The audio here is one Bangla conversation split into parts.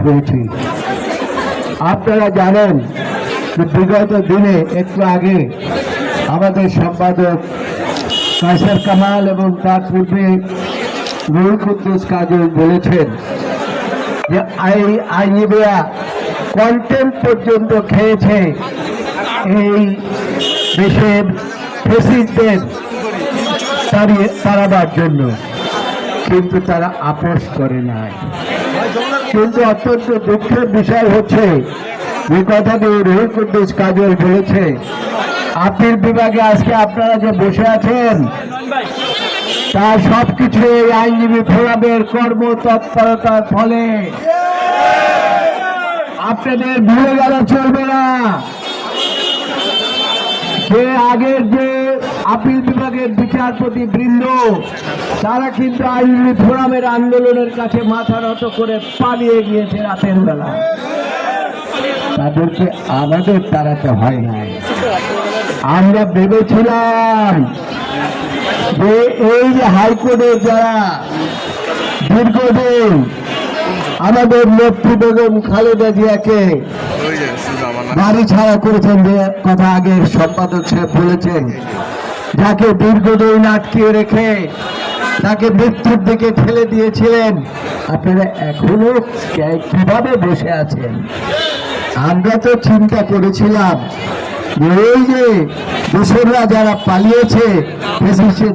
হয়েছি। আপনারা জানেন যে বিগত দিনে একটু আগে আমাদের সম্পাদক কায়সার কামাল এবং তার পূর্বে রুহুল কুদ্দুস কাজল বলেছেন যে আইনজীবীরা কন্টেম্প পর্যন্ত খেয়েছে এই দেশের ফ্যাসিস্টদের তাড়াবার জন্য, কিন্তু তারা আপোষ করে নাই। কিন্তু অত্যন্ত দুঃখের বিষয় হচ্ছে যে কথাটি রুহুল কুদ্দুস কাজল বলেছে, আপিল বিভাগে আজকে আপনারা যে বসে আছেন তার সবকিছু এই আইনজীবী ফোরামের কর্মতৎপরতার ফলে। আপনাদের ভুলে গেলে চলবে না যে আগের যে আপিল বিভাগের বিচারপতি বৃন্দ তারা কিন্তু আইনজীবী ফোরামের আন্দোলনের কাছে মাথা নত করে পালিয়ে গিয়েছে রাতের বেলা। তাদেরকে আমাদের তাড়াতে হয় নাই। আমরা ভেবেছিলাম যে এই যে হাইকোর্টের যারা দীর্ঘদিন আমাদের নেত্রী বেগম খালেদা জিয়াকে বাড়ি ছাড়া করেছেন, যে কথা আগে সম্পাদক সাহেব বলেছেন, যাকে দীর্ঘদিন আটকে রেখে তাকে মৃত্যুর দিকে ঠেলে দিয়েছিলেন, আপনারা এখনো কিভাবে বসে আছেন? আমরা তো চিন্তা করেছিলাম এই যে দোসররা যারা পালিয়েছে,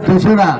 দোসরা